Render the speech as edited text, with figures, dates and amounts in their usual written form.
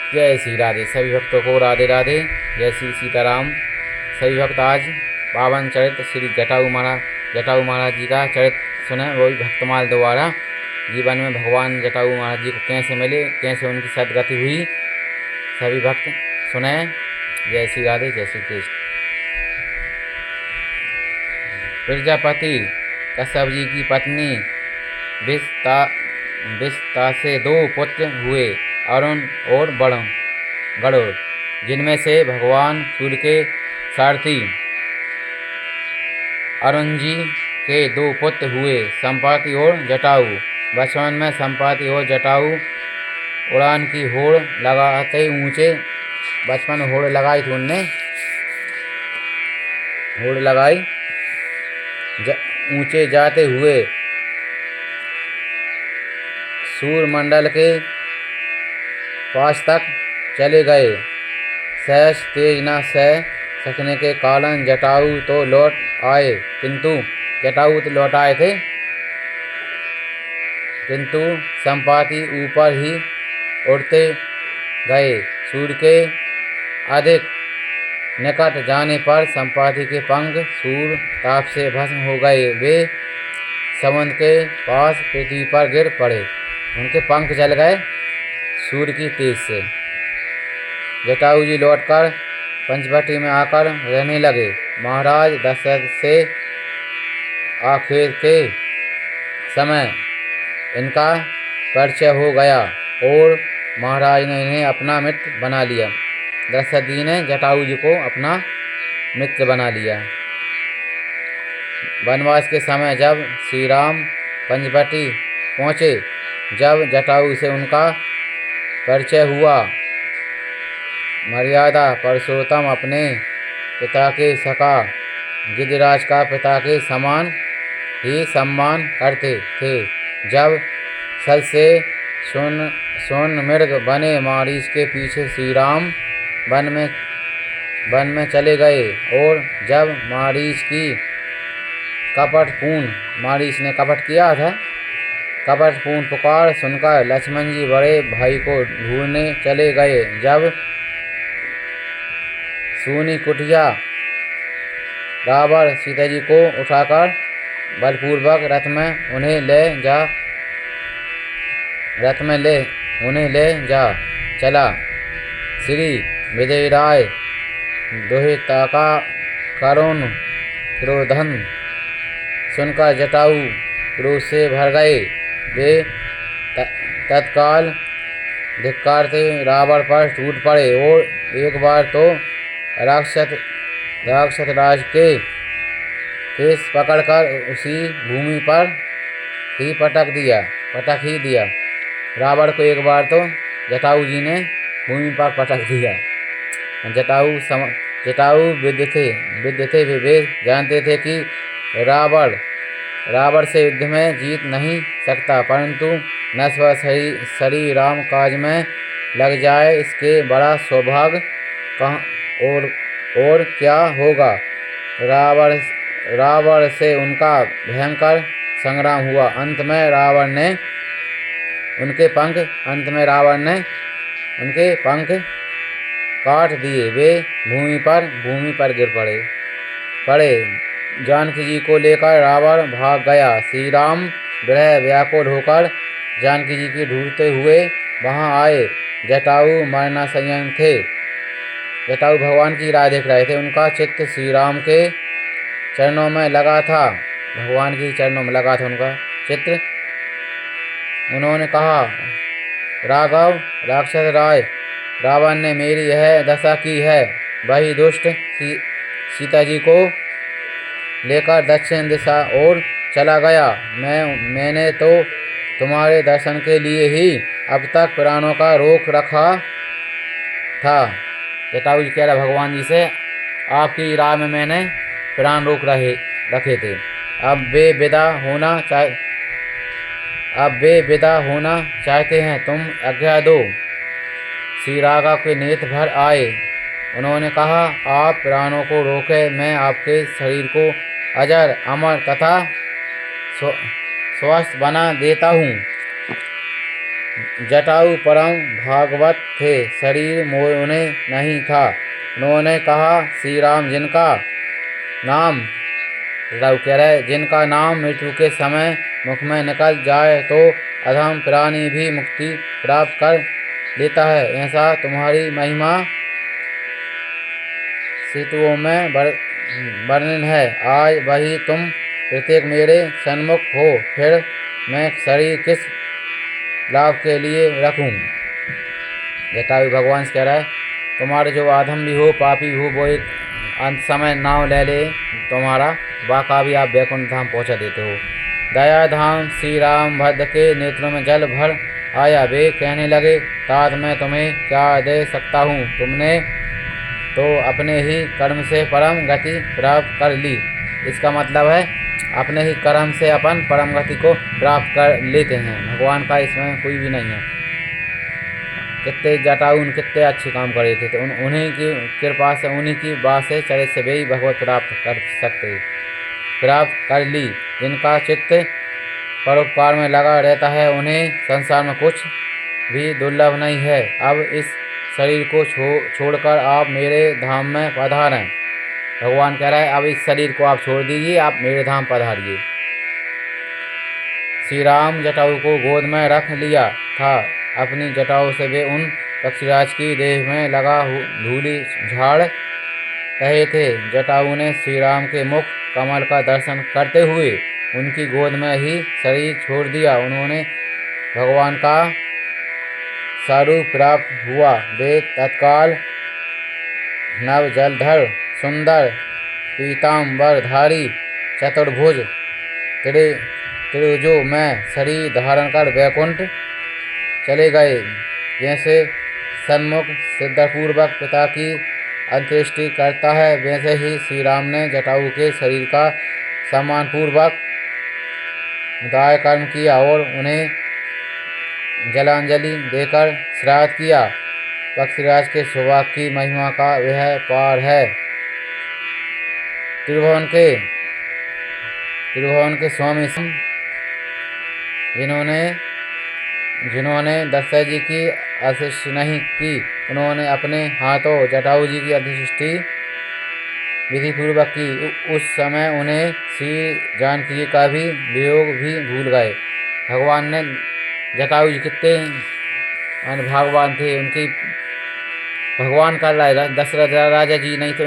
जय श्री राधे। सभी भक्तों को राधे राधे। जय श्री सीताराम। सभी भक्त आज पावन चरित्र श्री जटाऊ महाराज जी का चरित्र सुने, वही भक्तमाल द्वारा। जीवन में भगवान जटाऊ महाराज जी को कैसे मिले, कैसे उनकी सदगति हुई, सभी भक्त सुने। जय श्री राधे, जय श्री कृष्ण। प्रजापति कश्यप जी की पत्नी विस्ता से 2 पुत्र हुए, अरुण और गरुड़, जिनमें से भगवान सूर्य के सारथी अरुण जी के 2 पुत्र हुए, संपाति और जटाऊ। बचपन में संपाति और जटाऊ उड़ान की होड़ लगाते ऊंचे, बचपन में होड़ लगाई थी उनने, होड़ लगाई ऊंचे जाते हुए सूर्यमंडल के पास तक चले गए। सहज तेज न सह सकने के कारण जटाऊ तो लौट आए, किंतु संपाति ऊपर ही उड़ते गए। सूर्य के अधिक निकट जाने पर संपाति के पंख सूर्य ताप से भस्म हो गए। वे समुद्र के पास पृथ्वी पर गिर पड़े, उनके पंख जल गए सूर्य की तेज से। जटाऊ जी लौटकर पंचवटी में आकर रहने लगे। महाराज दशरथ से आखिर के समय इनका परिचय हो गया और महाराज ने इन्हें अपना मित्र बना लिया। दशरथ जी ने जटाऊ जी को अपना मित्र बना लिया। वनवास के समय जब श्री राम पंचवटी पहुँचे, जब जटाऊ से उनका परिचय हुआ, मर्यादा पुरुषोत्तम अपने पिता के सखा गिरिराज का पिता के समान ही सम्मान करते थे। जब छल से स्वर्ण मृग बने मारीच के पीछे श्री राम वन में चले गए, और जब मारीच ने कपट किया था, कपटपूर्ण पुकार सुनकर लक्ष्मण जी बड़े भाई को ढूंढने चले गए। जब सूनी कुटिया रावण सीता जी को उठाकर बलपूर्वक रथ में उन्हें ले जा चला। श्री विजय राय दुहिता का करुण क्रोधन सुनकर जटाऊ क्रोध से भर गए। वे तत्काल धिक्कारते रावण पर टूट पड़े और एक बार तो राक्षस राज के केस पकड़कर उसी भूमि पर ही पटक ही दिया। रावण को एक बार तो जटाऊ जी ने भूमि पर पटक दिया। जटाऊ विद्ध थे। वे जानते थे कि रावण से युद्ध में जीत नहीं सकता, परंतु नश्वर शरीर राम काज में लग जाए, इसके बड़ा सौभाग्य और क्या होगा। रावण से उनका भयंकर संग्राम हुआ। अंत में रावण ने उनके पंख काट दिए। वे भूमि पर गिर पड़े। जानकी जी को लेकर रावण भाग गया। श्री राम विरह व्याकुल होकर जानकी जी की ढूंढते हुए वहां आए। जटाऊ मरणासन्न थे। जटाऊ भगवान की राह देख रहे थे। उनका चित्त श्री राम के चरणों में लगा था, भगवान के चरणों में लगा था उनका चित्र। उन्होंने कहा, राघव राक्षस राय रावण ने मेरी यह दशा की है। वही दुष्ट सीता जी को लेकर दक्षिण दिशा और चला गया। मैंने तो तुम्हारे दर्शन के लिए ही अब तक प्राणों का रोक रखा था। जटाऊ जी कह रहा भगवान जी से, आपकी राह में मैंने प्राण रोक रखे थे। अब वे विदा होना चाहते हैं, तुम आज्ञा दो। श्री राघव के नेत्र भर आए। उन्होंने कहा, आप प्राणों को रोके, मैं आपके शरीर को अजर अमर तथा स्वस्थ बना देता हूँ। जटायु परम भागवत थे, शरीर उन्हें नहीं था। उन्होंने कहा, श्री राम जिनका नाम, जटायु कह रहे, जिनका नाम मृत्यु के समय मुख में निकल जाए तो अधम प्राणी भी मुक्ति प्राप्त कर लेता है, ऐसा तुम्हारी महिमा सेतुओं में वर्णन है। आज वही तुम प्रत्येक मेरे सन्मुख हो, फिर मैं शरीर किस लाभ के लिए रखूं। जटायु भगवान से कह रहा है, तुम्हारे जो आधम भी हो, पापी भी हो, वो एक अंत समय नाम ले ले तुम्हारा, बाका भी आप वैकुंठ धाम पहुंचा देते हो। दया धाम श्री राम भद्र के नेत्रों में जल भर आया। वे कहने लगे, तात मैं तुम्हें क्या दे सकता हूँ, तुमने तो अपने ही कर्म से परम गति प्राप्त कर ली। इसका मतलब है अपने ही कर्म से अपन परम गति को प्राप्त कर लेते हैं, भगवान का इसमें कोई भी नहीं है। कितने जटायु कितने अच्छे काम कर रहे थे, तो उन्हीं की कृपा से, उन्हीं की बात से चरित से वे भगवत प्राप्त कर ली। जिनका चित्त परोपकार में लगा रहता है, उन्हें संसार में कुछ भी दुर्लभ नहीं है। अब इस शरीर को छोड़कर आप मेरे धाम में पधारें। भगवान कह रहा है, अब इस शरीर को आप छोड़ दीजिए, आप मेरे धाम पधारिए। श्री राम जटायु को गोद में रख लिया था। अपनी जटाओं से वे उन पक्षीराज की देह में लगा धूलि झाड़ रहे थे। जटायु ने श्री राम के मुख कमल का दर्शन करते हुए उनकी गोद में ही शरीर छोड़ दिया। उन्होंने भगवान का स्वरूप प्राप्त हुआ। वे तत्काल नव जलधर सुंदर पीताम्बरधारी चतुर्भुज त्रिभुजों में शरीर धारण कर वैकुंठ चले गए। जैसे सन्मुख सिद्धपूर्वक पिता की अंत्येष्टि करता है, वैसे ही श्री राम ने जटायु के शरीर का सम्मानपूर्वक दाह कर्म किया और उन्हें जलांजलि देकर श्राद्ध किया। पक्षीराज के सौभाग्य की महिमा का वह पार है। त्रिभुवन के स्वामी जिन्होंने दशरथ जी की अंत्येष्टि नहीं की, उन्होंने अपने हाथों जटायु जी की अंत्येष्टि विधि पूर्वक की। उस समय उन्हें श्री जानकी जी का भी वियोग भी भूल गए। भगवान ने जटायु जी कितने भागवान थे, उनकी भगवान का दशरथ राजा जी नहीं तो